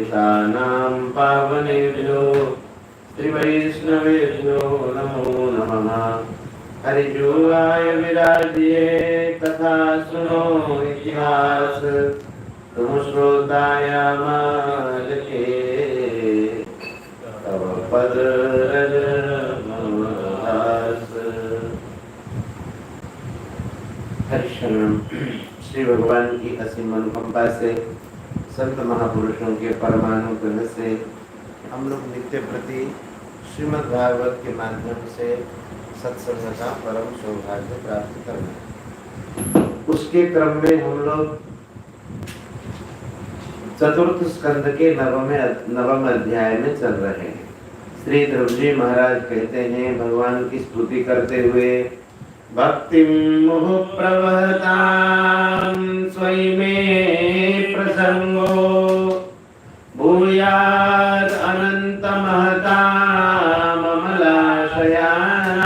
सर्वेषां पावनेभ्यो श्रीवैष्णवेभ्यो नमो नमः। हरिजुवाय विराजिये कथा सुनो इतिहास, तुम श्रोताय मालके तव पद रज मनोरस। हरिशरण। श्री भगवान की असीम अनुकंपा से, संत महापुरुषों के परमानुग्रह से हम लोग नित्य प्रति श्रीमद् भागवत के माध्यम से सत्संग का परम सौभाग्य प्राप्त कर रहे हैं। उसके क्रम में हम लोग चतुर्थ स्कंद के नवम अध्याय में चल रहे हैं। श्री ध्रुव जी महाराज कहते हैं, भगवान की स्तुति करते हुए, भक्तिं मुहुः प्रवहतां स्वयि मे प्रसंगो भूयात् अनन्तमहताम् अमलाशयानां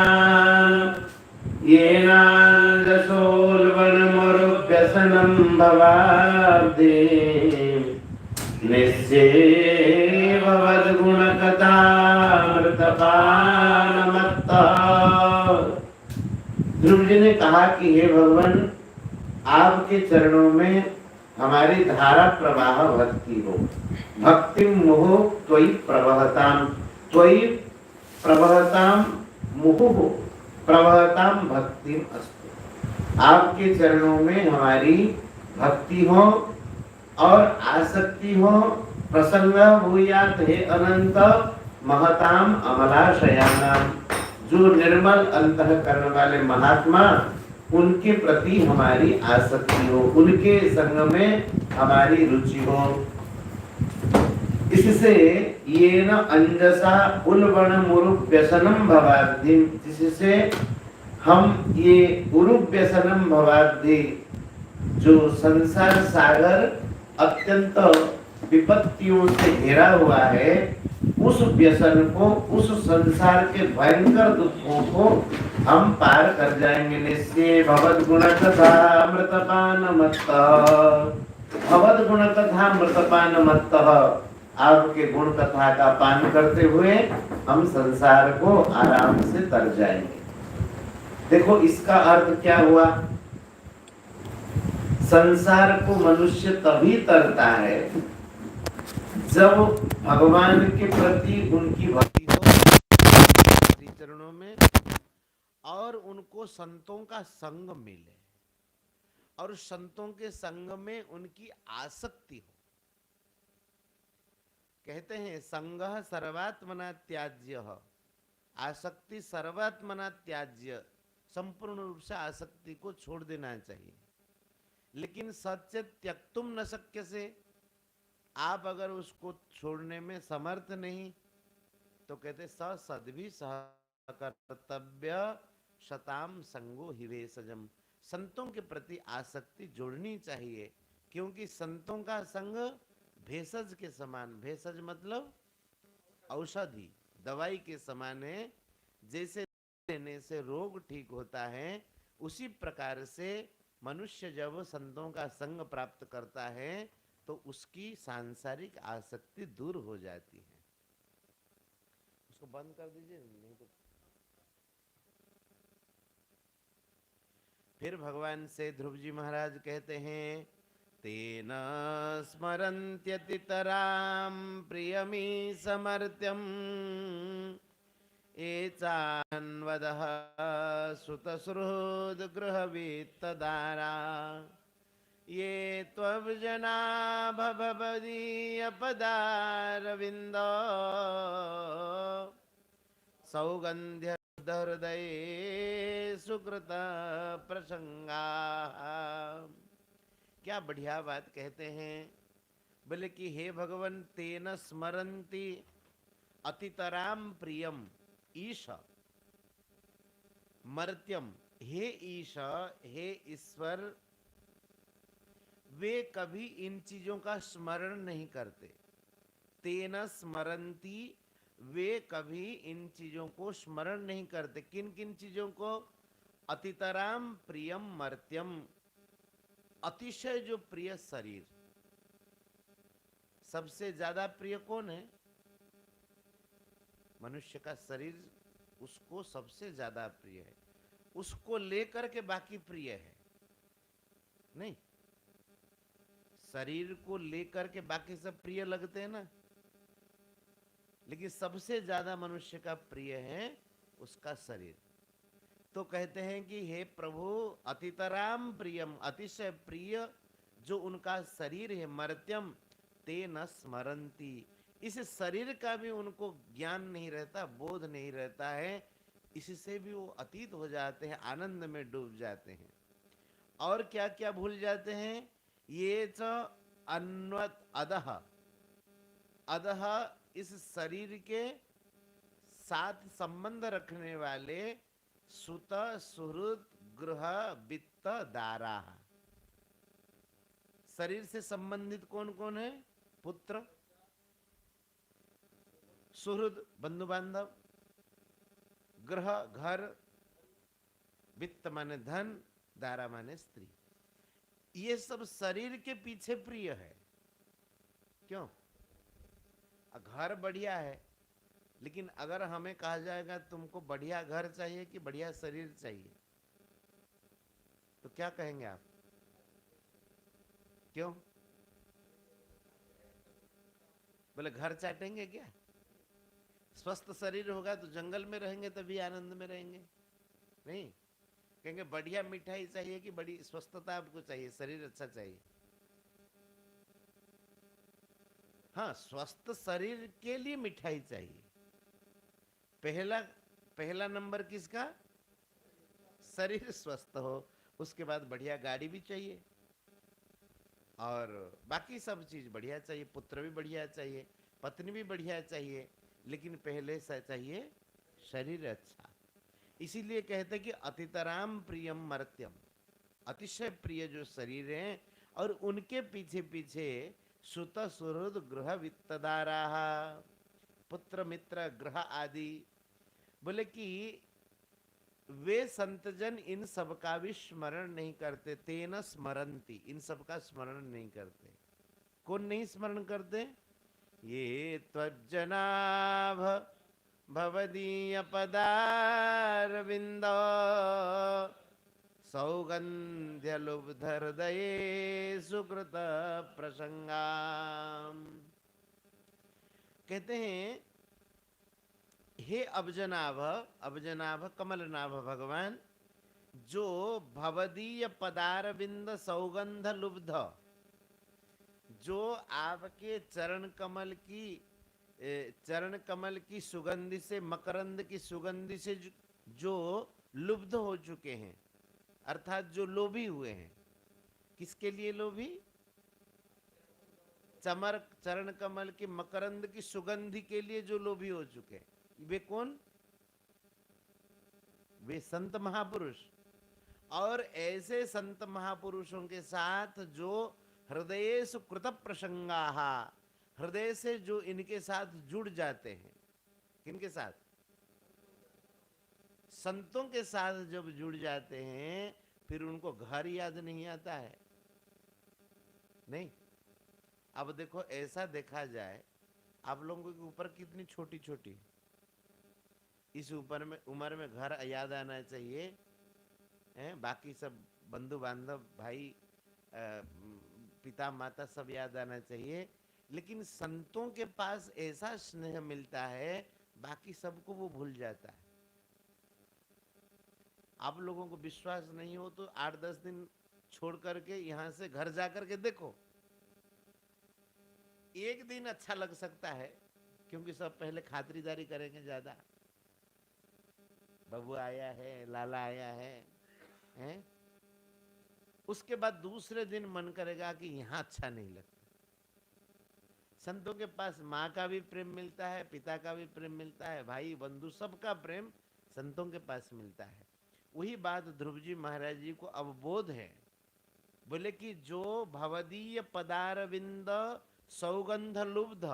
येनान्दसोल्बणमरुभ्यसनं भवाब्धे निश्चेव वद्गुणकथामृतपानमत्तः। ध्रुव जी ने कहा कि हे भगवान, आपके चरणों में हमारी धारा प्रवाह भक्ति हो। भक्ति मुहुः त्वयि प्रवहताम, त्वयि प्रवहताम मुहुः प्रवहताम भक्तिम अस्तु। आपके चरणों में हमारी भक्ति हो और आसक्ति हो। प्रसंग भूयात् हे अनंत महताम अमलाशयानाम, जो निर्मल अंतःकरण वाले महात्मा, उनके प्रति हमारी आसक्ति हो, उनके संग में हमारी रुचि हो। इससे ये न अंजसा उल्बण मुरुव्यसनम भवाब्धि, जिससे हम ये उरुव्यसनम भवाब्धि, जो संसार सागर अत्यंत विपत्तियों से घिरा हुआ है, उस व्यसन को, उस संसार के भयंकर दुखों को हम पार कर जाएंगे। निश्चय भवद गुण कथा अमृतपान मत्तः, भवद गुण कथा अमृतपान मत्तः, आपके गुण कथा का पान करते हुए हम संसार को आराम से तर जाएंगे। देखो इसका अर्थ क्या हुआ। संसार को मनुष्य तभी तरता है जब भगवान के प्रति उनकी भक्ति हो श्री चरणों में, और उनको संतों का संग मिले, और संतों के संग में उनकी आसक्ति हो। कहते हैं संगः सर्वात्मना त्याज्यः, आसक्ति सर्वात्मना त्याज्य, संपूर्ण रूप से आसक्ति को छोड़ देना चाहिए। लेकिन सच्चे त्यक्तुम न शक्य से, आप अगर उसको छोड़ने में समर्थ नहीं, तो कहते सद्भि सहकर्तव्य शताम संगो हिवेशजम, संतों के प्रति आसक्ति जोड़नी चाहिए, क्योंकि संतों का संग भेषज के समान, भेषज मतलब औषधि, दवाई के समान है। जैसे लेने से रोग ठीक होता है, उसी प्रकार से मनुष्य जब संतों का संग प्राप्त करता है तो उसकी सांसारिक आसक्ति दूर हो जाती है। उसको बंद कर दीजिए, नहीं तो। फिर भगवान से ध्रुव जी महाराज कहते हैं, तेन स्मरन्त्यतितरां प्रियमी समर्त्यम् एचान्वदः सुतसुहृद् गृहवीत्तदारा ये त्वब्जना भवदीयपदारविन्द सौगन्ध्य हृदये सुकृत प्रसंगा। क्या बढ़िया बात कहते हैं। बोले कि हे भगवान, तेन स्मरन्ति अतितराम प्रियम ईश मर्त्यम, हे ईश, हे ईश्वर, वे कभी इन चीजों का स्मरण नहीं करते। तेन स्मरन्ति, वे कभी इन चीजों को स्मरण नहीं करते। किन किन चीजों को? अतितराम प्रियम मर्त्यम, अतिशय जो प्रिय शरीर, सबसे ज्यादा प्रिय कौन है? मनुष्य का शरीर उसको सबसे ज्यादा प्रिय है, उसको लेकर के बाकी प्रिय है नहीं। शरीर को लेकर के बाकी सब प्रिय लगते हैं ना, लेकिन सबसे ज्यादा मनुष्य का प्रिय है उसका शरीर। तो कहते हैं कि हे प्रभु अतितराम प्रियम, अतिशय प्रिय जो उनका शरीर है, मर्त्यम ते न स्मरंती, इस शरीर का भी उनको ज्ञान नहीं रहता, बोध नहीं रहता है, इससे भी वो अतीत हो जाते हैं, आनंद में डूब जाते हैं। और क्या क्या भूल जाते हैं? ये च अन्वत अदह, अदह इस शरीर के साथ संबंध रखने वाले सुत सुहृद गृह वित्त दारा। शरीर से संबंधित कौन कौन है? पुत्र, सुहृद बंधु बांधव, गृह घर, वित्त माने धन, दारा माने स्त्री। ये सब शरीर के पीछे प्रिय है। क्यों? घर बढ़िया है, लेकिन अगर हमें कहा जाएगा तुमको बढ़िया घर चाहिए कि बढ़िया शरीर चाहिए, तो क्या कहेंगे आप? क्यों? बोले घर चाटेंगे क्या? स्वस्थ शरीर होगा तो जंगल में रहेंगे तभी आनंद में रहेंगे। नहीं, कहेंगे बढ़िया मिठाई चाहिए कि बड़ी स्वस्थता आपको चाहिए, शरीर अच्छा चाहिए। हाँ, स्वस्थ शरीर के लिए मिठाई चाहिए। पहला पहला नंबर किसका? शरीर स्वस्थ हो, उसके बाद बढ़िया गाड़ी भी चाहिए और बाकी सब चीज बढ़िया चाहिए, पुत्र भी बढ़िया चाहिए, पत्नी भी बढ़िया चाहिए, लेकिन पहले से चाहिए शरीर अच्छा। इसीलिए कहते कि अतितराम प्रियम मर्त्यम, अतिशय प्रिय जो शरीर है, और उनके पीछे पीछे सुत सुहृद गृह वित्तदारा, पुत्र मित्र ग्रह आदि। बोले कि वे संतजन इन सब का भी स्मरण नहीं करते, तेन स्मरंती, इन सब का स्मरण नहीं करते। कौन नहीं स्मरण करते? ये त्वज्जनाभ भवदीय पदारविंद सौगंध्य लुब्ध हृदये सुकृत प्रसंगा। कहते हैं हे अब्जनाभ, अब्जनाभ कमलनाभ भगवान, जो भवदीय पदारविंद सौगंध लुब्ध, जो आपके चरण कमल की सुगंधि से, मकरंद की सुगंधि से जो लुब्ध हो चुके हैं, अर्थात जो लोभी हुए हैं। किसके लिए लोभी? चरण कमल की मकरंद की सुगंधि के लिए जो लोभी हो चुके हैं, वे कौन? वे संत महापुरुष। और ऐसे संत महापुरुषों के साथ जो हृदय कृत प्रसंगा, हृदय से जो इनके साथ जुड़ जाते हैं। किनके साथ? संतों के साथ जब जुड़ जाते हैं, फिर उनको घर याद नहीं आता है। नहीं, अब देखो ऐसा देखा जाए, आप लोगों के ऊपर कितनी छोटी छोटी, इस उम्र में घर याद आना चाहिए, बाकी सब बंधु बांधव भाई पिता माता सब याद आना चाहिए, लेकिन संतों के पास ऐसा स्नेह मिलता है, बाकी सबको वो भूल जाता है। आप लोगों को विश्वास नहीं हो तो 8-10 दिन छोड़ करके यहां से घर जा करके देखो, एक दिन अच्छा लग सकता है, क्योंकि सब पहले खातिरदारी करेंगे ज्यादा, बबू आया है, लाला आया है, हैं? उसके बाद दूसरे दिन मन करेगा कि यहाँ अच्छा नहीं लगता। संतों के पास माँ का भी प्रेम मिलता है, पिता का भी प्रेम मिलता है, भाई बंधु सबका प्रेम संतों के पास मिलता है। वही बात ध्रुव जी महाराज जी को अवबोध है। बोले कि जो भवदीय पदारविंद सौगंध लुब्ध,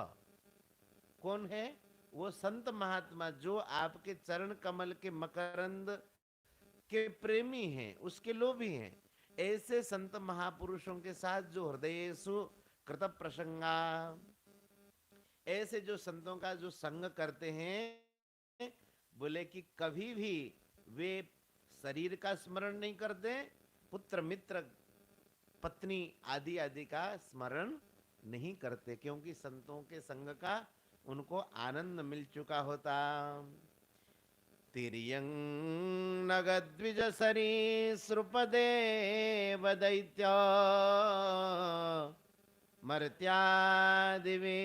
कौन है? वो संत महात्मा जो आपके चरण कमल के मकरंद के प्रेमी हैं, उसके लोभी हैं। ऐसे संत महापुरुषों के साथ जो हृदयेषु कृत प्रसंगा, ऐसे जो संतों का जो संग करते हैं, बोले कि कभी भी वे शरीर का स्मरण नहीं करते, पुत्र मित्र पत्नी आदि आदि का स्मरण नहीं करते, क्योंकि संतों के संग का उनको आनंद मिल चुका होता। तिर्यं नगद्विज सरीसृपदेव दैत्य मर्त्यादिवे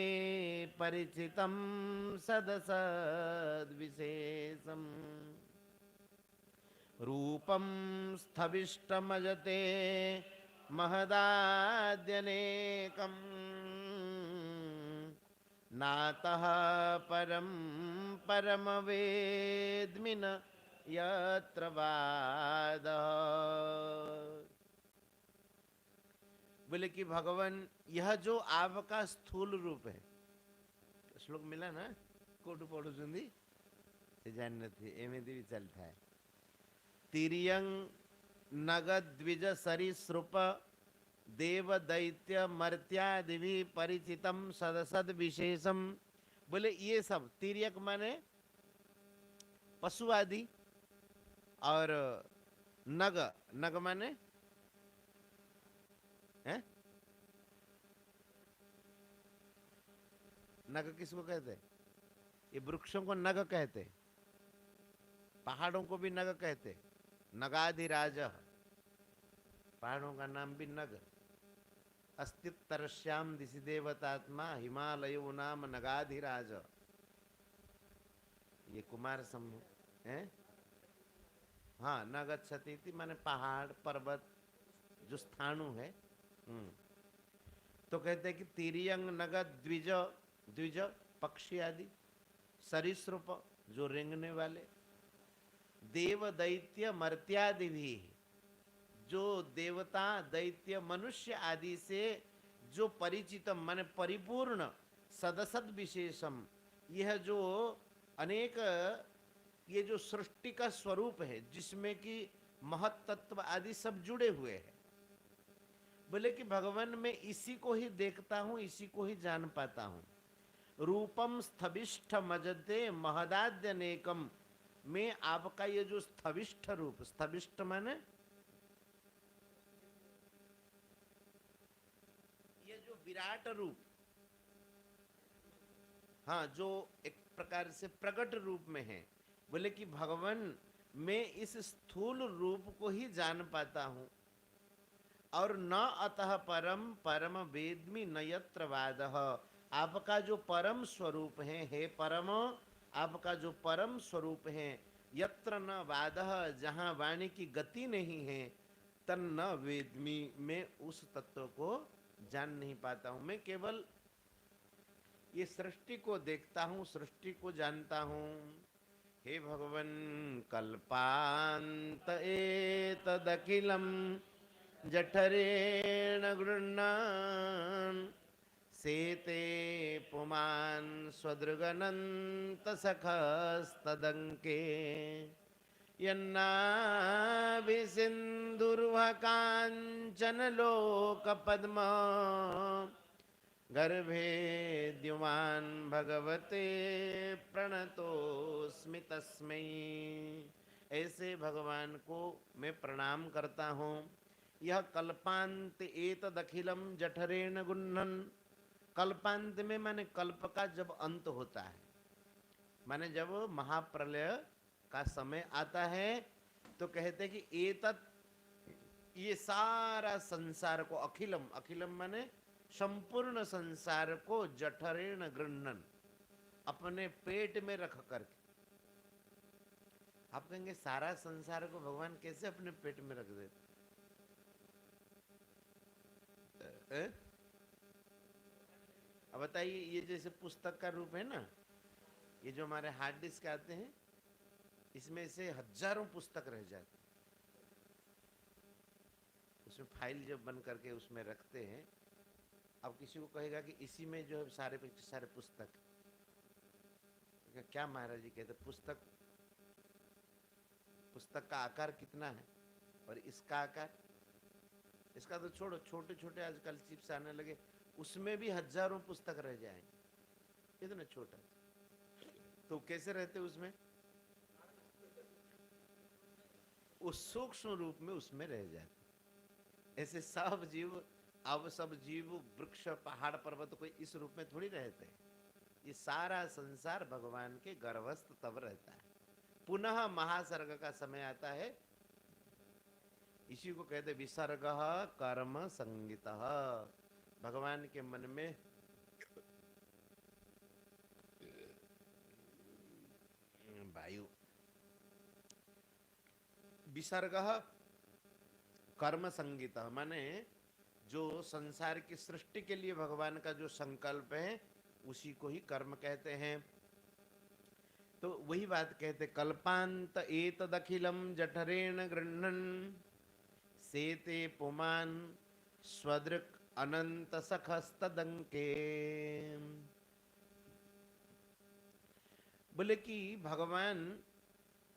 परिचितं सदसद्विशेषम् रूपं स्थविष्टमजते महदाद्यनेकम् नातः परं परमवेद्मि न यत्र वादः। बोले कि भगवान यह जो आपका स्थूल रूप है, श्लोक मिला ना कोटु पढ़ुचंदी से जान नथी एमती भी चलता है। तिर्यं नगद्विज सरीसृप देव दैत्य मर्त्यादि परिचितम सदसद विशेषम। बोले ये सब तिर्यक माने पशु आदि, और नग नग माने है, नग किसको कहते? ये वृक्षों को नग कहते, पहाड़ों को भी नग कहते। नगाधिराज, पहाड़ों का नाम भी नग। अस्तित्तरश्याम दिशि देवतात्मा हिमालयो नाम नगाधिराज। ये कुमार समूह है। हाँ, नगच्छति माने पहाड़ पर्वत जो स्थानु है। तो कहते हैं कि तिर्यंग नगद द्विज, द्विज पक्षी आदि, सरीसृप जो रेंगने वाले, देव दैत्य मर्त्यादि भी जो देवता दैत्य मनुष्य आदि से जो परिचितम माने परिपूर्ण, सदसद विशेषम, यह जो अनेक ये जो सृष्टि का स्वरूप है जिसमें कि महत तत्व आदि सब जुड़े हुए हैं। बोले कि भगवान में इसी को ही देखता हूं, इसी को ही जान पाता हूं। रूपम स्थविष्ठ मजते महदाद्यनेकम, में आपका ये जो स्थविष्ठ रूप, स्थविष्ठ माने ये जो विराट रूप, हाँ, जो एक प्रकार से प्रकट रूप में है। बोले कि भगवान मैं इस स्थूल रूप को ही जान पाता हूं, और न अतः परम परम वेद्मि न यत्र वादः। आपका जो परम स्वरूप है, हे परम, आपका जो परम स्वरूप है, यत्र न वादः, जहाँ वाणी की गति नहीं है, तन्न वेद्मि, मैं उस तत्व को जान नहीं पाता हूँ। मैं केवल ये सृष्टि को देखता हूँ, सृष्टि को जानता हूँ। हे भगवन कल्पांत एतदखिलम जठरेण गृह्णान् सेते पुमान् स्वदृगनन्त सखस्तदङ्के यन्नाभिसिन्धुर्वः काञ्चनलोकपद्मा गर्भे द्युमान् भगवते प्रणतोस्मि तस्मै। ऐसे भगवान को मैं प्रणाम करता हूँ। यह कल्पांत एतदखिलम जठरेण गुन्नन, कल्पांत में माने कल्प का जब अंत होता है, माने जब महाप्रलय का समय आता है, तो कहते हैं कि एतत्, ये सारा संसार को, अखिलम, अखिलम माने संपूर्ण संसार को, जठरेण गृह्णन, अपने पेट में रख करके। आप कहेंगे सारा संसार को भगवान कैसे अपने पेट में रख देते? अब बताइए, ये जैसे पुस्तक का रूप है ना, ये जो हमारे हार्ड डिस्क आते हैं, इसमें से हजारों पुस्तक रह जाते हैं। उसमें फाइल जब बन करके उसमें रखते हैं, अब किसी को कहेगा कि इसी में जो है सारे सारे पुस्तक, क्या महाराज जी कहते, पुस्तक, पुस्तक का आकार कितना है और इसका आकार, इसका तो छोड़ो, छोटे छोटे आजकल चिप्स आने लगे, उसमें भी हजारों पुस्तक रह जाएंगे। इतना छोटा, तो कैसे रहते उसमें? उस सूक्ष्म रूप में उसमें रह जाते। ऐसे सब जीव, अब सब जीव वृक्ष पहाड़ पर्वत कोई इस रूप में थोड़ी रहते हैं। ये सारा संसार भगवान के गर्भस्थ तब रहता है। पुनः महासर्ग का समय आता है, इसी को कहते विसर्ग कर्म संगित। भगवान के मन में वायु, विसर्ग कर्म संगित माने जो संसार की सृष्टि के लिए भगवान का जो संकल्प है उसी को ही कर्म कहते हैं। तो वही बात कहते, कल्पांत एतदखिलम जठरेण गृह्णन् सेते पुमान स्वदृक् अनंत सखस्तदंके। बोले कि भगवान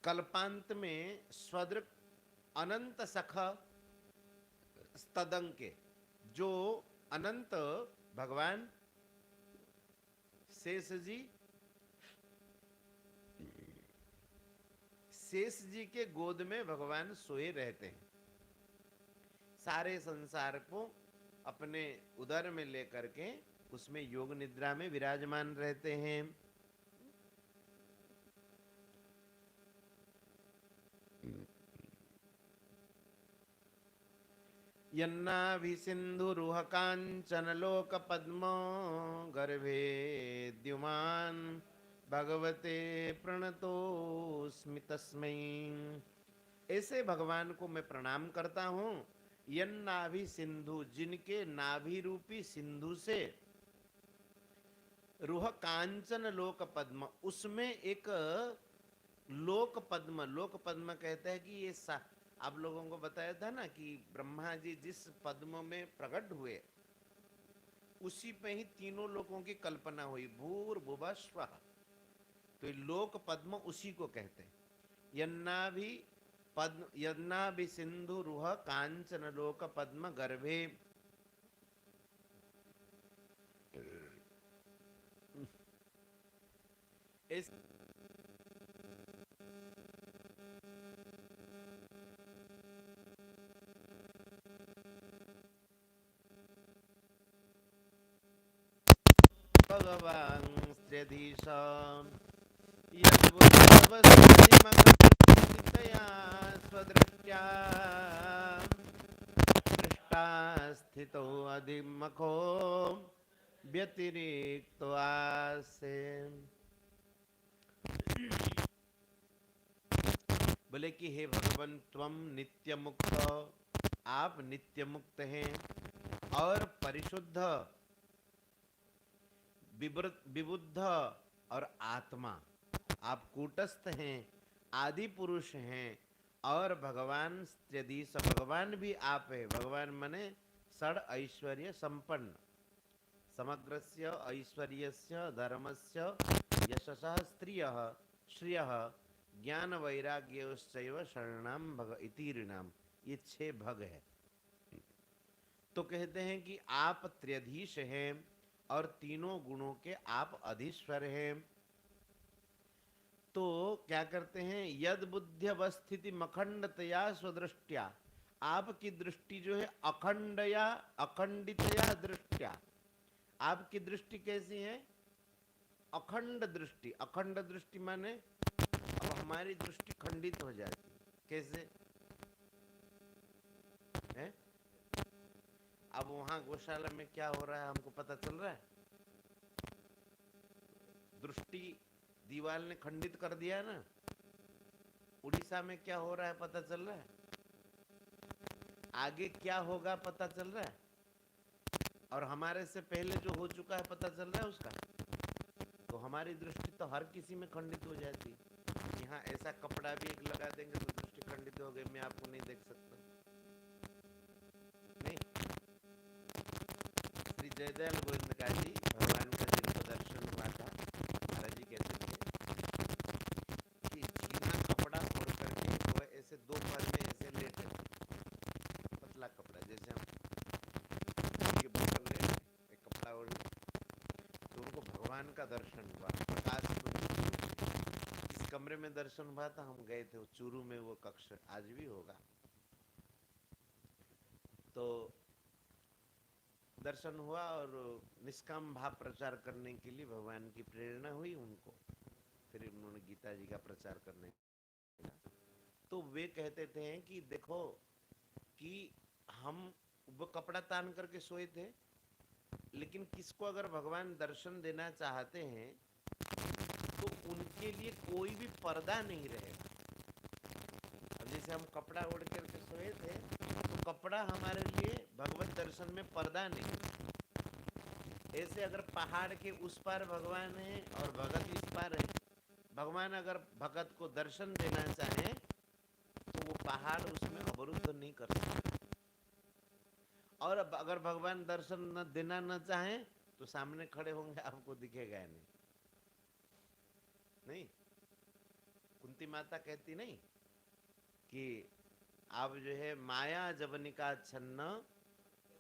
कल्पांत में स्वदृक् अनंत सख स्तदंके, जो अनंत भगवान शेष जी, शेष जी के गोद में भगवान सोए रहते हैं। सारे संसार को अपने उदर में लेकर के उसमें योग निद्रा में विराजमान रहते हैं। यन्नाभिसिन्धुरुह काञ्चन लोक पद्म गर्भे द्युमान भगवते प्रणतोस्मि तस्मै। ऐसे भगवान को मैं प्रणाम करता हूँ। यन्नाभि सिंधु, जिनके नाभि रूपी सिंधु से रुह कांचन लोक पद्म, उसमें एक लोक पद्म, लोक पद्म कहते हैं कि ये आप लोगों को बताया था ना कि ब्रह्मा जी जिस पद्म में प्रकट हुए उसी पे ही तीनों लोकों की कल्पना हुई, भूर भुवः स्वः। तो लोक पद्म उसी को कहते हैं। यन्नाभि पद्म, यन्नाभि सिंधु रुह कांचन लोक पद्म गर्भे। इस भगवान स्त्र्यधीश यद्बुद्धवस्तिमखण्डितया स्वदृष्ट्या दृष्टा स्थितो अधिमखो व्यतिरिक्तो आसे। बोले कि हे भगवान, त्वम नित्य मुक्त, आप नित्य मुक्त हैं और परिशुद्ध, विबुद्ध और आत्मा, आप कूटस्थ हैं, आदि पुरुष हैं और भगवान स्त्र्यधीश, भगवान भी आप है। भगवान मने षड ऐश्वर्य संपन्न, समग्रस्य ऐश्वर्यस्य धर्मस्य यशसः स्त्रियः श्रियः ज्ञान वैराग्योश्चैव शरणाम भग इतीर्णाम, ये 6 भग है। तो कहते हैं कि आप त्र्यधीश हैं और तीनों गुणों के आप अधीश्वर हैं। तो क्या करते हैं, यद बुद्धि अवस्थिति मखंडतया स्वदृष्टिया, आपकी दृष्टि जो है अखंडया अखंडितया दृष्टिया, आपकी दृष्टि कैसी है? अखंड दृष्टि। अखंड दृष्टि माने अब हमारी दृष्टि खंडित हो जाती, कैसे है? अब वहां गौशाला में क्या हो रहा है हमको पता चल रहा है? दृष्टि दीवाल ने खंडित कर दिया ना। उड़ीसा में क्या हो रहा है पता चल रहा है? आगे क्या होगा पता चल रहा है? और हमारे से पहले जो हो चुका है पता चल रहा है उसका। तो हमारी दृष्टि तो हर किसी में खंडित हो जाती है। यहाँ ऐसा कपड़ा भी एक लगा देंगे तो दृष्टि खंडित हो गई, मैं आपको नहीं देख सकता। नहीं, श्री जयदयाल गोविंद जी भगवान का जिनको दर्शन हुआ था, महाराज जी कहते थे कि चीना कपड़ा फोड़ करके वो ऐसे 2 पल में ऐसे लेटे, पतला कपड़ा, जैसे हम के बोतल ले एक कपड़ा ओढ़, तो उनको भगवान भगवान का दर्शन हुआ प्रकाश पुंज। इस कमरे में दर्शन हुआ था, हम गए थे चूरू में, वो कक्ष आज भी होगा। तो दर्शन हुआ और निष्काम भाव प्रचार करने के लिए भगवान की प्रेरणा हुई उनको, फिर उन्होंने गीता जी का प्रचार करने। तो वे कहते थे कि देखो कि हम वो कपड़ा तान करके सोए थे, लेकिन किसको अगर भगवान दर्शन देना चाहते हैं तो उनके लिए कोई भी पर्दा नहीं रहेगा। अब जैसे हम कपड़ा ओढ़ करके सोए थे, तो कपड़ा हमारे लिए भगवत दर्शन में पर्दा नहीं। ऐसे अगर पहाड़ के उस पार भगवान है और भगत इस पार है, भगवान अगर भगत को दर्शन देना चाहे तो वो पहाड़ उसमें अवरुद्ध नहीं कर सकता। और अगर भगवान दर्शन न देना न चाहे तो सामने खड़े होंगे, आपको दिखेगा नहीं। नहीं, कुंती माता कहती नहीं कि आप जो है माया जवनिका छन्न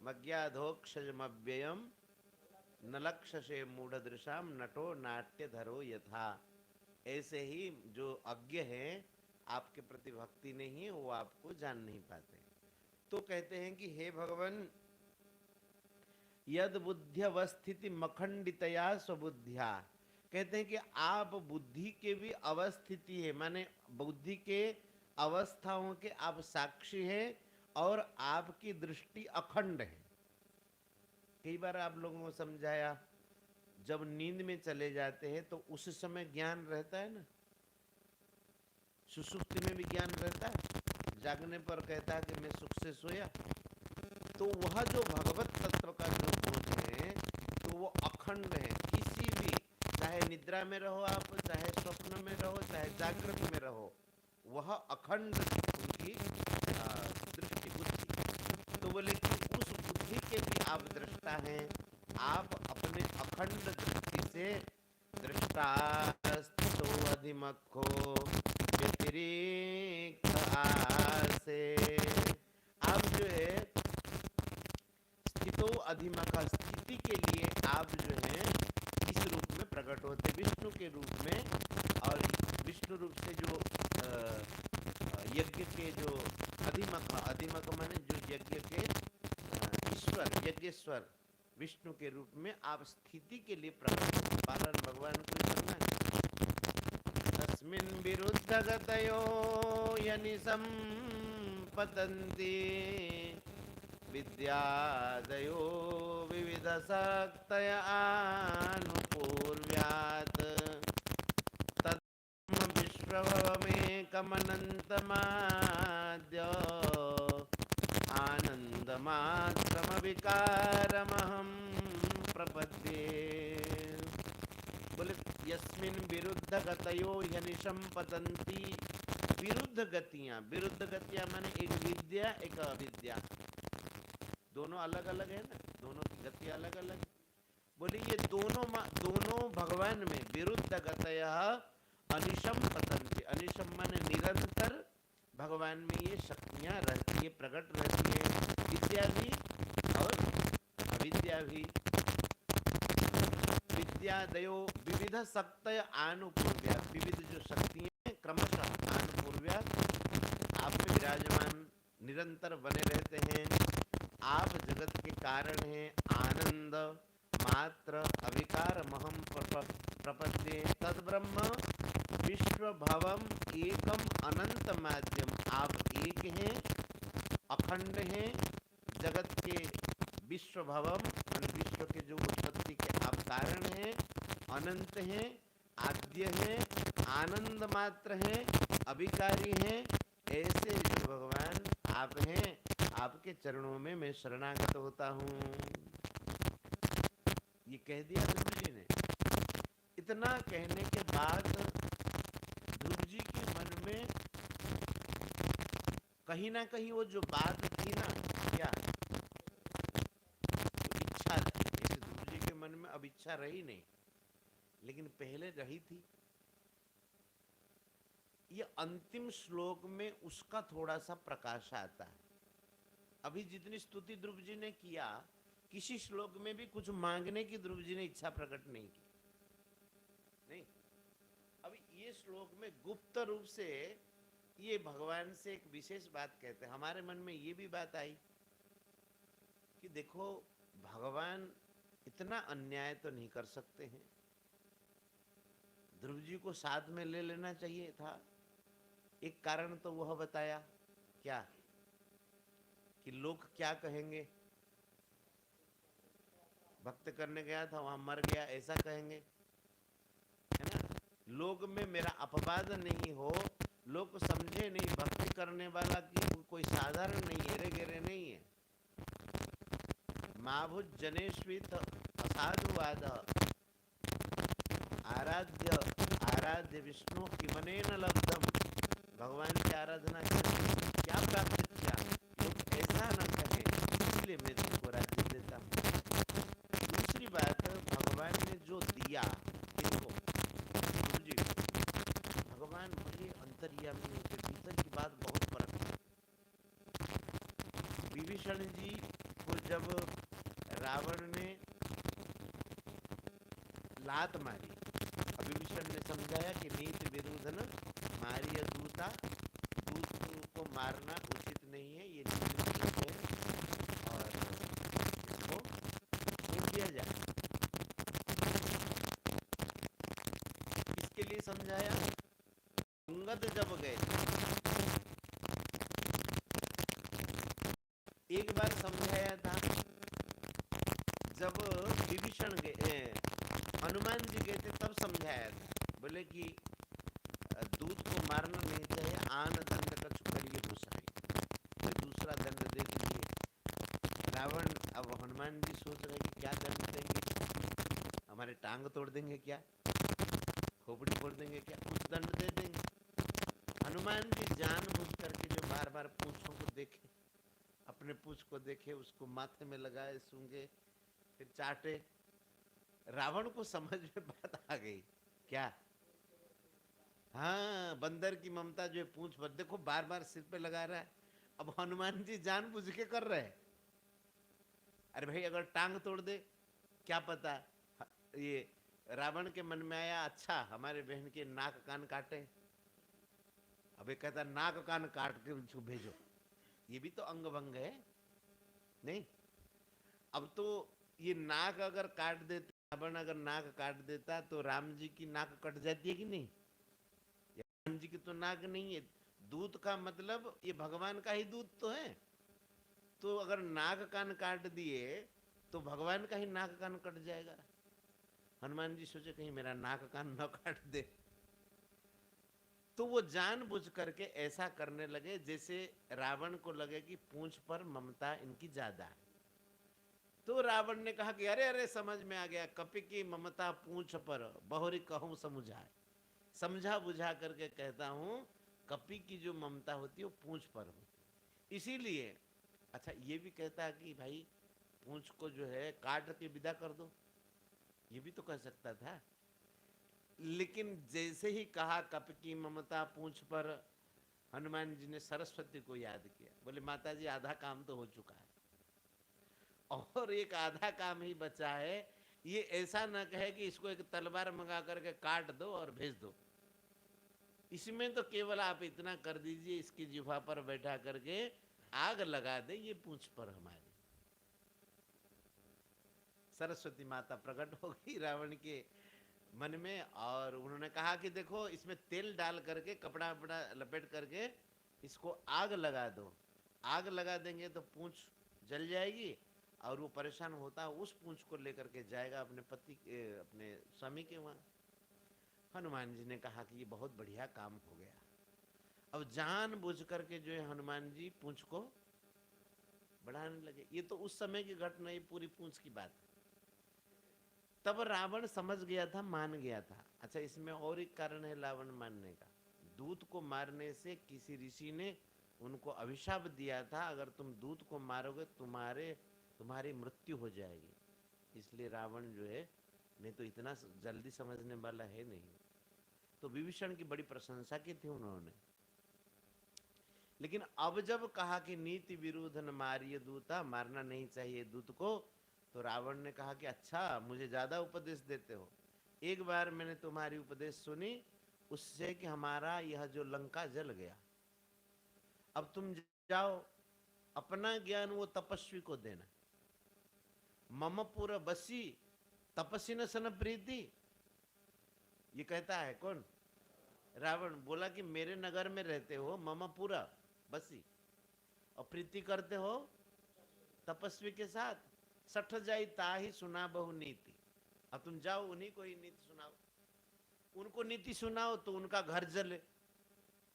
मज्ञाधोक्षजमव्ययम न लक्ष्य से मूढ़ दृशाम नटो नाट्य धरो यथा। ऐसे ही जो अज्ञ है, आपके प्रति भक्ति नहीं है, वो आपको जान नहीं पाते। तो कहते हैं कि हे भगवान, यद बुद्ध्यवस्थिति मखंडितया स्वबुद्ध्या, कहते हैं कि आप बुद्धि के भी अवस्थिति है, माने बुद्धि के अवस्थाओं के आप साक्षी हैं और आपकी दृष्टि अखंड है। कई बार आप लोगों को समझाया, जब नींद में चले जाते हैं तो उस समय ज्ञान रहता है ना, सुसुप्ति में भी ज्ञान रहता है, जागने पर कहता है कि मैं सुख से सोया। तो वह जो भगवत तत्व का जो बोध है तो वो अखंड है। किसी भी, चाहे निद्रा में रहो आप, चाहे स्वप्न में रहो, चाहे जागृत में रहो, वह अखंड उनकी दृष्टि बुद्धि। तो बोले कि उस बुद्धि के भी आप दृष्टा हैं, आप अपने अखंड दृष्टि से दृष्टास्तो अधिमखो व्यतिरिक्त आसे, आप जो है स्थितो अधिमख, स्थिति के लिए आप जो है इस रूप में प्रकट होते, विष्णु के रूप में। और विष्णु रूप से जो यज्ञ के जो अधिमख, अधिमख माने जो यज्ञ के ईश्वर, यज्ञेश्वर विष्णु के रूप में आप स्थिति के लिए प्रकट हो। पालन भगवान को करना है। तस्मिन् विरुद्ध गतयो यनि संपतन्ति विद्यादयो विविध शक्तय आनुपूर्व्यात् तद्ब्रह्म विश्वभवमेकमनन्तमाद्य आनन्दमात्रमविकारमहं प्रपद्ये। बोले यस्मिन् विरुद्ध गतयो ह्यनि संपतन्ति, विरुद्ध गतियां, विरुद्ध गतियां माने एक विद्या एक अविद्या, दोनों अलग अलग है ना, दोनों की गति अलग अलग। बोले ये दोनों भगवान में विरुद्ध गतयः अनिशम पतन्ति, अनिशम माने निरंतर भगवान में ये शक्तियां रहती है, प्रकट रहती है, विद्या भी और अविद्या भी। विद्यादयो विविध शक्तय आनुपूर्व्या, विविध जो शक्तियां क्रमशः आनुपूर्व्या आप में विराजमान निरंतर बने रहते हैं। आप जगत के कारण हैं, आनंद मात्र अविकार महम प्रपद्ये तद्ब्रह्म विश्वभवम एकम अनंत माध्यम, आप एक हैं, अखंड हैं, जगत के विश्वभवम विश्व के जो उत्पत्ति के आप कारण हैं, अनंत हैं, आद्य हैं, आनंद मात्र हैं, अभिकारी हैं। ऐसे भगवान आप हैं, आपके चरणों में मैं शरणागत होता हूँ। ये कह दिया ध्रुव जी ने। इतना कहने के बाद ध्रुव जी के मन में कहीं ना कहीं वो जो बात थी ना, क्या तो इच्छा थी, जैसे ध्रुव जी के मन में अब इच्छा रही नहीं, लेकिन पहले रही थी। ये अंतिम श्लोक में उसका थोड़ा सा प्रकाश आता है। अभी जितनी स्तुति ध्रुव जी ने किया, किसी श्लोक में भी कुछ मांगने की ध्रुव जी ने इच्छा प्रकट नहीं की। ये श्लोक में गुप्त रूप से ये भगवान से एक विशेष बात कहते हैं। हमारे मन में ये भी बात आई कि देखो, भगवान इतना अन्याय तो नहीं कर सकते हैं, ध्रुव जी को साथ में ले लेना चाहिए था। एक कारण तो वह बताया, क्या कि लोग क्या कहेंगे, भक्त करने गया था वहां मर गया, ऐसा कहेंगे, है ना। लोग में मेरा अपवाद नहीं हो, लोग समझे नहीं भक्ति करने वाला कि कोई साधारण नहीं, हेरे गेरे नहीं है। माभुज जनेष्वित असाधुवाद आराध्य आराध्य विष्णु किमनेन लब्धम। भगवान की आराधना करके क्या प्राप्त किया, लोग ऐसा न कहे, इसलिए मैं तुमको राज्य देता हूँ। दूसरी बात, भगवान ने जो दिया इनको, गुरु जी को, भगवान बड़े अंतर्यामी होते, भीतर की बात बहुत फर्क है। विभीषण जी को जब रावण ने लात मारी, विभीषण ने समझाया कि नीति विरुद्ध मारिय दूता, दूत को मारना उचित नहीं है, ये नीति विरुद्ध है और इसको छोड़ दिया जाए। इसके लिए समझाया। अंगद जब गए, एक बार समझाया था, जब विभीषण गए, हनुमान जी गए थे तब समझाया था। बोले कि दूध को मारना नहीं चाहिए, आन दंड का करिए घुसाई, दूसरा दंड दे दीजिए। रावण, अब हनुमान जी सोच रहे कि क्या दंड देंगे, हमारे टांग तोड़ देंगे क्या, खोपड़ी फोड़ देंगे क्या, कुछ दंड दे देंगे। हनुमान जी जानबूझ करके जो बार बार पूंछों को देखे, अपने पूंछ को देखे, उसको माथे में लगाए, सूंघे, फिर चाटे। रावण को समझ में बात आ गई, क्या, हाँ, बंदर की ममता जो पूंछ पर, देखो बार बार सिर पे लगा रहा है। अब हनुमान जी जानबूझ के कर रहे हैं। अरे भाई, अगर टांग तोड़ दे, क्या पता। ये रावण के मन में आया, अच्छा हमारे बहन के नाक कान काटे, अब एक कहता नाक कान काट के उसको भेजो, ये भी तो अंग भंग है नहीं। अब तो ये नाक अगर काट देते, रावण अगर नाक काट देता तो राम जी की नाक कट जाती है कि नहीं। राम जी की तो नाक नहीं है। दूत का मतलब ये भगवान का ही दूत तो है, तो अगर नाक कान काट दिए तो भगवान का ही नाक कान कट जाएगा। हनुमान जी सोचे कहीं मेरा नाक कान न काट दे, तो वो जानबूझ करके ऐसा करने लगे जैसे रावण को लगे कि पूंछ पर ममता इनकी ज्यादा है। तो रावण ने कहा कि अरे अरे, समझ में आ गया, कपि की ममता पूंछ पर, बहुरी कहूं समुझाए। समझा बुझा करके कहता हूं, कपि की जो ममता होती है वो पूंछ पर होती, इसीलिए। अच्छा, ये भी कहता है कि भाई पूंछ को जो है काट के विदा कर दो, ये भी तो कह सकता था। लेकिन जैसे ही कहा कपि की ममता पूंछ पर, हनुमान जी ने सरस्वती को याद किया। बोले माता जी, आधा काम तो हो चुका है और एक आधा काम ही बचा है। ये ऐसा ना कहे कि इसको एक तलवार मंगा करके काट दो और भेज दो, इसमें तो केवल आप इतना कर दीजिए, इसकी जिह्वा पर बैठा करके आग लगा दे ये पूंछ पर हमारी। सरस्वती माता प्रकट हो गई रावण के मन में, और उन्होंने कहा कि देखो, इसमें तेल डाल करके कपड़ा वपड़ा लपेट करके इसको आग लगा दो, आग लगा देंगे तो पूंछ जल जाएगी, और वो परेशान होता उस पूंछ को लेकर के जाएगा अपने पति अपने स्वामी के वहां। हनुमान जी ने कहा कि ये बहुत बढ़िया काम हो गया। अब जान बुझ करके जो है हनुमान जी पूंछ को बढ़ाने लगे। ये तो उस समय की घटना, ये पूरी पूंछ की बात। तब रावण समझ गया था, मान गया था। अच्छा, इसमें और एक कारण है रावण मानने का। दूत को मारने से किसी ऋषि ने उनको अभिशाप दिया था, अगर तुम दूत को मारोगे तुम्हारी मृत्यु हो जाएगी। इसलिए रावण जो है, नहीं तो इतना जल्दी समझने वाला है नहीं। तो विभीषण की बड़ी प्रशंसा की थी उन्होंने। लेकिन अब जब कहा कि नीति विरुद्ध न मारिय दूता, मारना नहीं चाहिए दूत को, तो रावण ने कहा कि अच्छा, मुझे ज्यादा उपदेश देते हो। एक बार मैंने तुम्हारी उपदेश सुनी उससे कि हमारा यह जो लंका जल गया। अब तुम जाओ, अपना ज्ञान वो तपस्वी को देना। मम पुर बसी तपस्वी न सन प्रीति, ये कहता है कौन? रावण। बोला कि मेरे नगर में रहते हो मम पुरा बसी, और प्रीति करते हो तपस्वी के साथ। सठ जाई ताही सुना बहु नीति। अब तुम जाओ उन्हीं को ही नीति सुनाओ, उनको नीति सुनाओ तो उनका घर जले।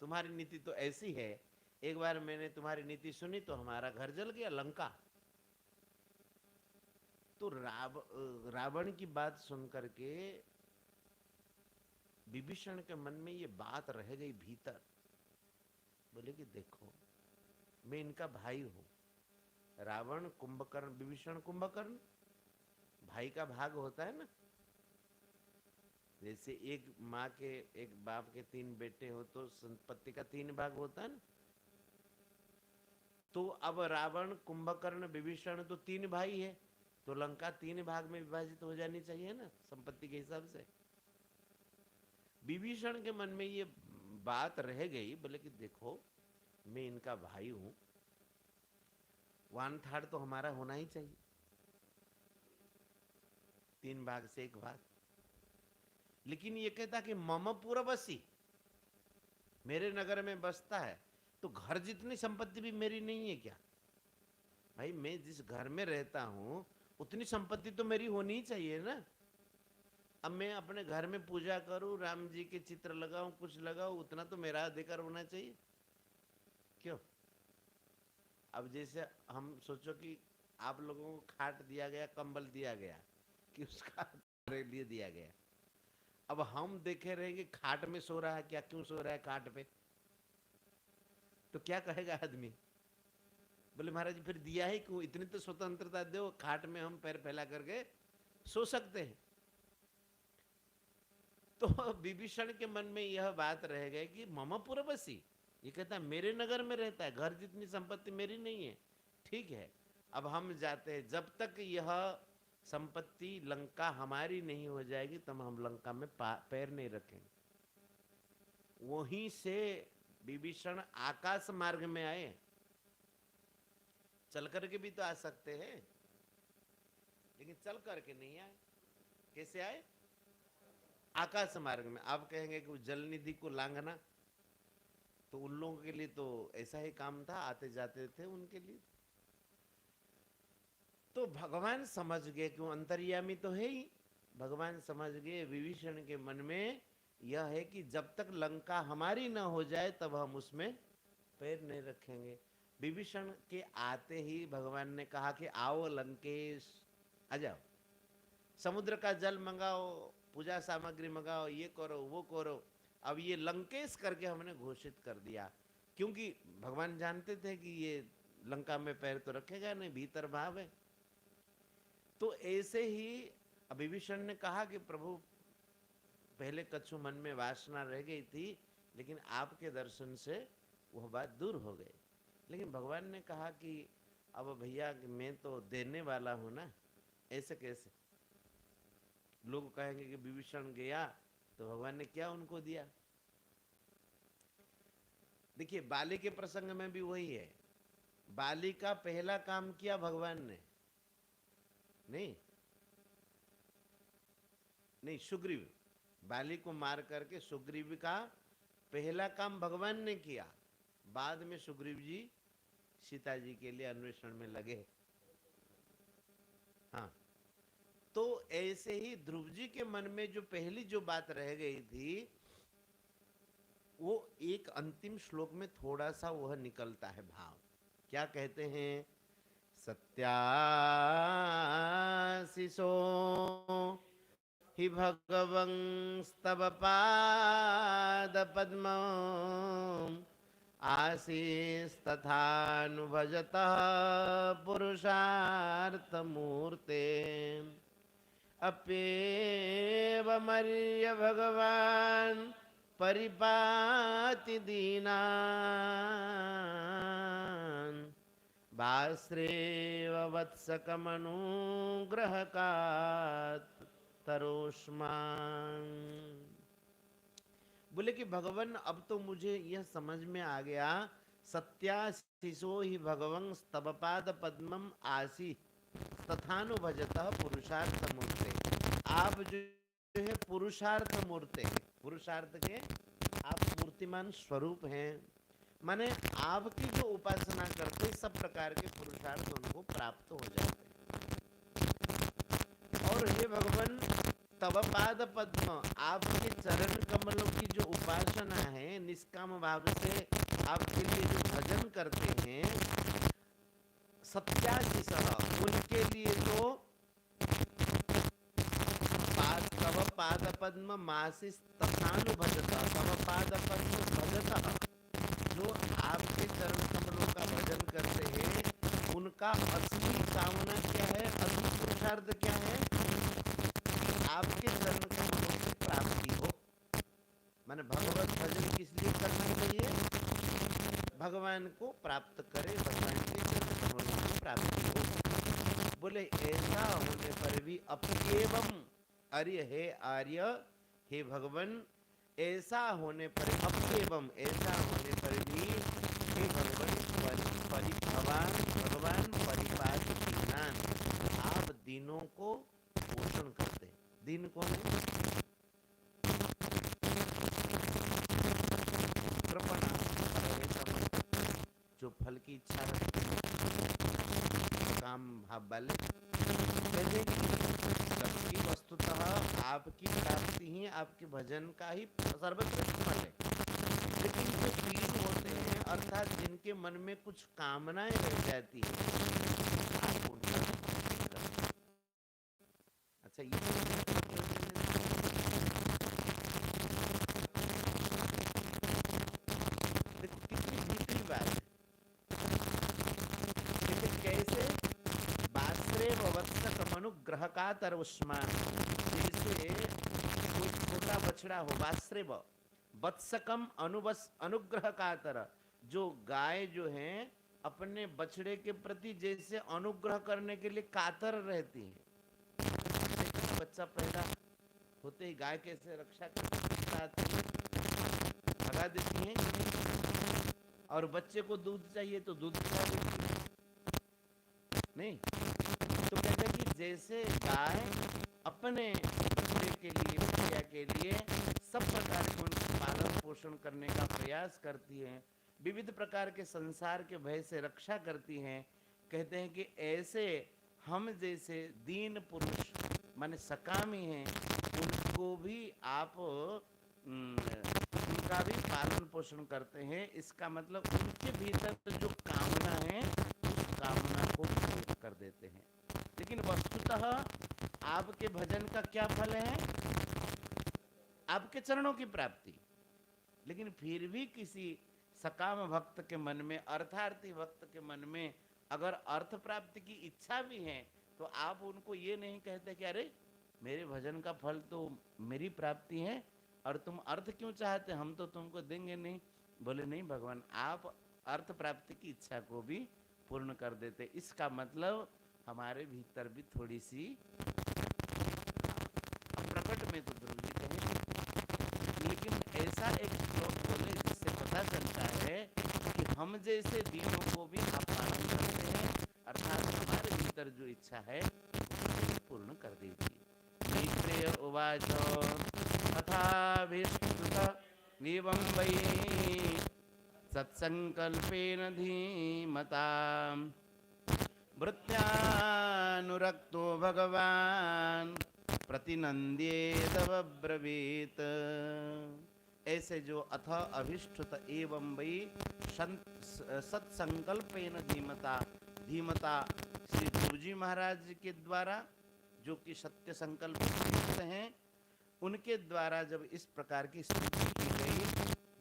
तुम्हारी नीति तो ऐसी है, एक बार मैंने तुम्हारी नीति सुनी तो हमारा घर जल गया, लंका। तो रावण की बात सुनकर के विभीषण के मन में ये बात रह गई भीतर। बोले कि देखो, मैं इनका भाई हूं। रावण कुंभकर्ण, विभीषण कुंभकर्ण, भाई का भाग होता है ना। जैसे एक माँ के, एक बाप के 3 बेटे हो तो संपत्ति का 3 भाग होता है ना। तो अब रावण, कुंभकर्ण, विभीषण तो 3 भाई है, तो लंका 3 भाग में विभाजित हो जानी चाहिए ना संपत्ति के हिसाब से। विभीषण के मन में ये बात रह गई। बोले कि देखो, मैं इनका भाई हूं, 1/3 तो हमारा होना ही चाहिए, 3 भाग से 1 भाग। लेकिन ये कहता कि मम पुरबसी, मेरे नगर में बसता है, तो घर जितनी संपत्ति भी मेरी नहीं है क्या? भाई मैं जिस घर में रहता हूं उतनी संपत्ति तो मेरी होनी ही चाहिए ना। अब मैं अपने घर में पूजा करूं, राम जी के चित्र लगाऊं, कुछ लगाऊं, उतना तो मेरा अधिकार होना चाहिए। क्यों? अब जैसे हम सोचो कि आप लोगों को खाट दिया गया, कंबल दिया गया, कि उसका लिए दिया गया। अब हम देखे रहेंगे खाट में सो रहा है, क्या क्यों सो रहा है खाट पे, तो क्या कहेगा आदमी? बोले महाराज फिर दिया ही क्यों, इतनी तो स्वतंत्रता दो, खाट में हम पैर फैला करके सो सकते हैं। तो विभीषण के मन में यह बात रह गई कि मम पुरबसी, ये कहता है मेरे नगर में रहता है, घर जितनी संपत्ति मेरी नहीं है। ठीक है, अब हम जाते हैं, जब तक यह संपत्ति लंका हमारी नहीं हो जाएगी तब हम लंका में पैर नहीं रखेंगे। वहीं से विभीषण आकाश मार्ग में आए, चल करके भी तो आ सकते हैं, लेकिन चल करके नहीं आए। कैसे आए? आकाश मार्ग में। आप कहेंगे कि जल निधि को लांघना, तो उन लोगों के लिए तो ऐसा ही काम था, आते जाते थे उनके लिए। तो भगवान समझ गए, क्यों अंतर्यामी तो है ही, भगवान समझ गए विभीषण के मन में यह है कि जब तक लंका हमारी ना हो जाए तब हम उसमें पैर नहीं रखेंगे। विभीषण के आते ही भगवान ने कहा कि आओ लंकेश, आ जाओ, समुद्र का जल मंगाओ, पूजा सामग्री मंगाओ, ये करो वो करो। अब ये लंकेश करके हमने घोषित कर दिया, क्योंकि भगवान जानते थे कि ये लंका में पैर तो रखेगा नहीं, भीतर भाव है। तो ऐसे ही विभीषण ने कहा कि प्रभु, पहले कछु मन में वासना रह गई थी, लेकिन आपके दर्शन से वह बात दूर हो गई। लेकिन भगवान ने कहा कि अब भैया मैं तो देने वाला हूं ना, ऐसे कैसे? लोग कहेंगे कि विभीषण गया तो भगवान ने क्या उनको दिया? देखिए बाली के प्रसंग में भी वही है। बाली का पहला काम किया भगवान ने, नहीं नहीं, सुग्रीव, बाली को मार करके सुग्रीव का पहला काम भगवान ने किया। बाद में सुग्रीव जी सीता जी के लिए अन्वेषण में लगे। हाँ, तो ऐसे ही ध्रुव जी के मन में जो पहली जो बात रह गई थी, वो एक अंतिम श्लोक में थोड़ा सा वह निकलता है भाव। क्या कहते हैं? सत्याशिषो हि भगवंस्तव पाद पद्म आशीस्तथानुभजतः पुरुषार्थमूर्ते अप्येवमर्य भगवान् परिपाति दीनान् भास्रेव वत्सकमनुग्रहकात् तरोष्मान्। बोले कि भगवान अब तो मुझे यह समझ में आ गया, सत्याशिषो ही भगवं स्तवपाद पद्मम आसी तथानुभजतः पुरुषार्थ मूर्ते। आप जो है पुरुषार्थ मूर्ते हैं, पुरुषार्थ के आप मूर्तिमान स्वरूप हैं, माने आपकी जो उपासना करते सब प्रकार के पुरुषार्थ उनको प्राप्त हो जाते हैं। और हे भगवान, तव पाद पद्म, आपके चरण कमलों की जो उपासना है, निष्काम भाव से आपके लिए जो भजन करते हैं, सत्याशिष, उनके लिए तो तव पाद पद्म मासिस तथानुभजत, तव पाद पद्म भजत, जो आपके चरण कमलों का भजन करते हैं, उनका असली कामना क्या है, असली पुरुषार्थ क्या है, आपके चरण कमलों की प्राप्ति हो। माने भगवत भजन किस लिए करना चाहिए, भगवान को प्राप्त करे, भगवान के चरण कमलों की प्राप्ति हो। बोले ऐसा होने पर भी अपकेवम, आर्य हे आर्य, हे भगवान, ऐसा होने पर अपकेवम, ऐसा होने पर भी हे भगवान भगवान परिपाल दीनान, आप दीनों को पोषण करते हैं। दीन कौन है, कृपणा, जो फल की इच्छा रखते हैं, काम भाव वाले, कहते सबकी वस्तुतः आपकी प्राप्ति ही आपके भजन का ही सर्वश्रेष्ठ फल है। लेकिन जो दीन होते हैं, अर्थात जिनके मन में कुछ कामनाएं रह जाती है, आप उनका अच्छा ये देखो कितनी भीतरी बात है। लेकिन कैसे, बाश्रेव वत्सक अनुग्रह का तरउष्मान, जैसे कोई छोटा बछड़ा हो, बाश्रेव वत्सकम अनुग्रह का तरह, जो गाय जो है अपने बछड़े के प्रति जैसे अनुग्रह करने के लिए कातर रहती है। बच्चा पैदा होते ही गाय कैसे रक्षा करती है, भगा देती है, और बच्चे को दूध चाहिए तो दूध पिला देती है, नहीं तो कहते हैं कि जैसे गाय अपने बच्चे के लिए, बच्चिया के लिए सब प्रकार के उनका पालन पोषण करने का प्रयास करती है, विविध प्रकार के संसार के भय से रक्षा करती हैं। कहते हैं कि ऐसे हम जैसे दीन पुरुष माने सकामी हैं, उनको भी आप उनका भी पालन पोषण करते हैं। इसका मतलब उनके भीतर जो कामना है, उस कामना को पूर्ण कर देते हैं। लेकिन वस्तुतः आपके भजन का क्या फल है, आपके चरणों की प्राप्ति। लेकिन फिर भी किसी सकाम भक्त के मन में, अर्थार्थी भक्त के मन में अगर अर्थ प्राप्ति की इच्छा भी है, तो आप उनको ये नहीं कहते कि अरे मेरे भजन का फल तो मेरी प्राप्ति है और तुम अर्थ क्यों चाहते, हम तो तुमको देंगे नहीं। बोले नहीं भगवान, आप अर्थ प्राप्ति की इच्छा को भी पूर्ण कर देते। इसका मतलब हमारे भीतर भी थोड़ी सी प्रकट में तो ध्रुव जी कहें, लेकिन ऐसा एक श्लोक बोले जिससे पता चलता है कि हम जैसे दीनों को भी आप पालन करते हैं, अर्थात हमारे भीतर जो इच्छा है पूर्ण कर दीजिए। मैत्रेय उवाच तथाभिष्टुत एवं वै सत्संकल्पेन धीमता भृत्यानुरक्तो भगवान प्रतिनंद्येदब्रवीत। ऐसे जो अथ अभिष्टुत एवं वै सत्संकल्पेन धीमता, धीमता श्री गुरुजी महाराज के द्वारा जो कि सत्य संकल्प हैं, उनके द्वारा जब इस प्रकार की स्तुति की गई,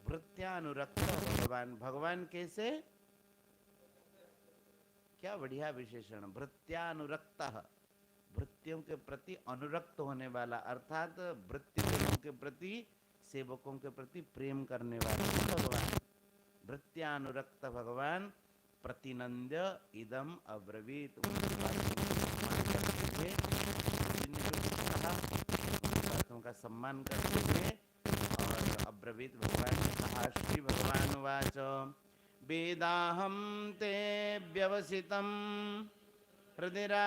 भृत्यानुरक्त भगवान, भगवान कैसे, क्या बढ़िया विशेषण, भृत्यानुरक्त, भृत्यों के प्रति अनुरक्त होने वाला, अर्थात भृत्यों के प्रति, सेवकों के प्रति प्रेम करने वाला भगवान, भृत्यानुरक्त भगवान प्रतिनंद्य इदम अब्रवीत। बातों का सम्मान करते हुए और अब अब्रवीत् भगवान् श्री भगवानुवाच वेदाहं ते व्यवसितं हृदिराजन्यबालक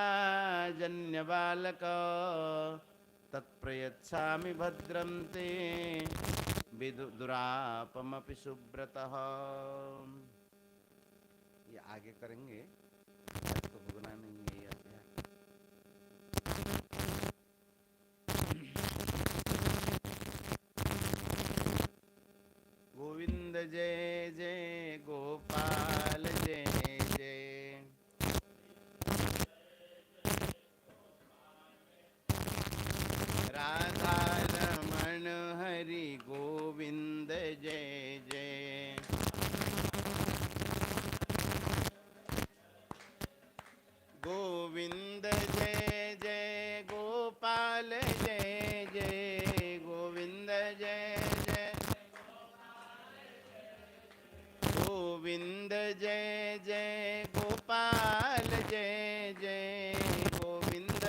तत्प्रयच्छामि भद्रं ते विदुरापमपि सुब्रतः। ये आगे करेंगे, आज तो भुगना नहीं है ये अध्याय। गोविंद जय जय गोपाल जय जय, राधा रमण हरि गोविंद जय जय। गोविंद जय जय गोपाल जय जय, गोविंद जय जय गोविंद जय जय गोपाल जय जय, गोविंद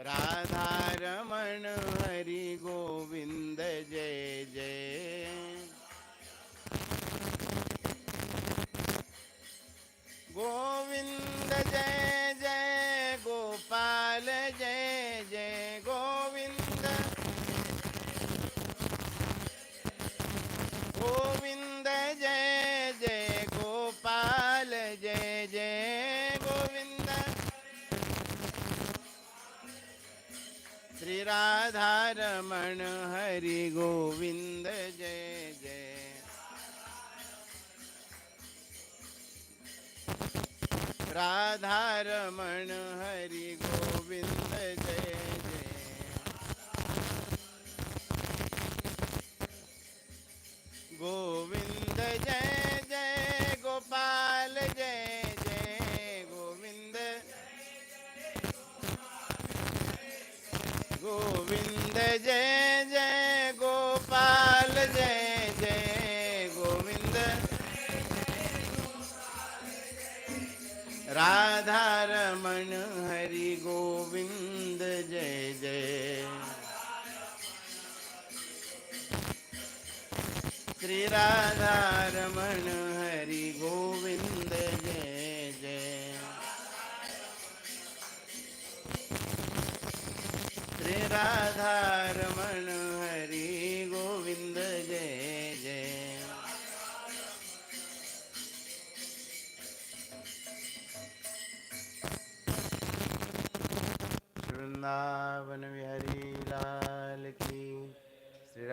राधा रमण हरि गोविंद जय जय। गोविंद जय जय गोपाल जय जय, गोविंद गोविंद जय जय गोपाल जय जय, गोविंद श्री राधा रमण हरि गोविंद जय जय। राधा रमण हरि गोविंद जय जय। गोविंद जय जय गोपाल जय जय, गोविंद गोविंद जय जय गोपाल जय जय, गोविंद राधा रमण हरि गोविंद जय जय। श्री राधा रमण हरि गोविंद जय जय। श्री राधा रमण हरि गोविंद जय जय। वृंदावन बिहारी लाल की। श्री